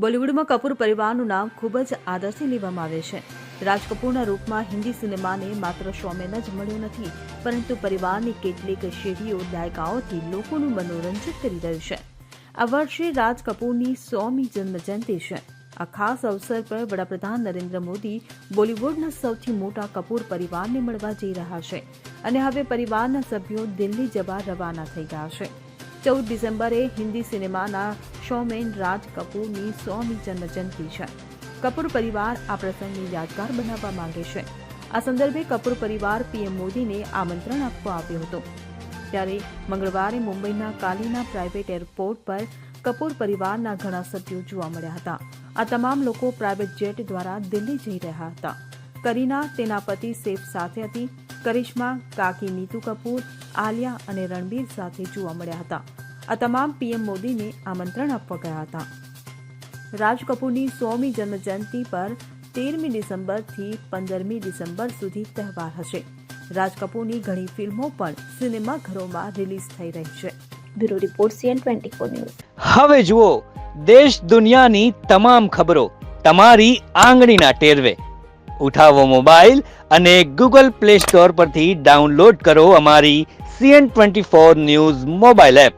બોલિવૂડમાં કપૂર પરિવારનું નામ ખૂબ જ આદરથી લેવામાં આવે છે. રાજ કપૂરના રૂપમાં હિન્દી સિનેમાને માત્ર શોમેન જ મળ્યો નથી, પરંતુ પરિવારની કેટલીક શેરીઓ દાયકાઓથી લોકોનું મનોરંજન કરી રહ્યું છે. આ વર્ષે રાજ કપૂરની 100મી જન્મજયંતિ છે. આ ખાસ અવસર પર વડાપ્રધાન નરેન્દ્ર મોદી બોલિવૂડના સૌથી મોટા કપૂર પરિવારને મળવા જઈ રહ્યા છે અને હવે પરિવારના સભ્યો દિલ્હી જવા રવાના થઈ ગયા છે. 14 ડિસેમ્બરે હિન્દી સિનેમાના શોમેન રાજ કપૂરની 100મી જન્મજયંતિ છે. કપૂર પરિવાર આ પ્રસંગને યાદગાર બનાવવા માંગે છે. આ સંદર્ભે કપૂર પરિવાર પીએમ મોદીને આમંત્રણ આપવા આવ્યો હતો. ત્યારે મંગળવારે મુંબઈના કાલીના પ્રાઇવેટ એરપોર્ટ પર કપૂર પરિવારના ઘણા સભ્યો જોવા મળ્યા હતા. આ તમામ લોકો પ્રાઇવેટ જેટ દ્વારા દિલ્હી જઈ રહ્યા હતા. કરીના તેના પતિ સૈફ સાથે હતી. કરિશ્મા, કાકી નીતુ કપૂર, આલિયા અને રણબીર સાથે જોવા મળ્યા હતા. આ તમામ પીએમ મોદીને આમંત્રણ આપવા ગયા હતા. રાજ કપૂરની 100મી જન્મજયંતિ પર 13મી ડિસેમ્બરથી 15મી ડિસેમ્બર સુધી તહેવાર હશે. રાજ કપૂરની ઘણી ફિલ્મો પણ સિનેમાઘરોમાં રિલીઝ થઈ રહી છે. Bureau report CN24 news. હવે જુઓ દેશ દુનિયાની તમામ ખબરો તમારી આંગળીના ટેરવે. ઉઠાવો મોબાઈલ અને Google Play Store પરથી ડાઉનલોડ કરો અમારી CN24 ન્યૂઝ મોબાઈલ એપ.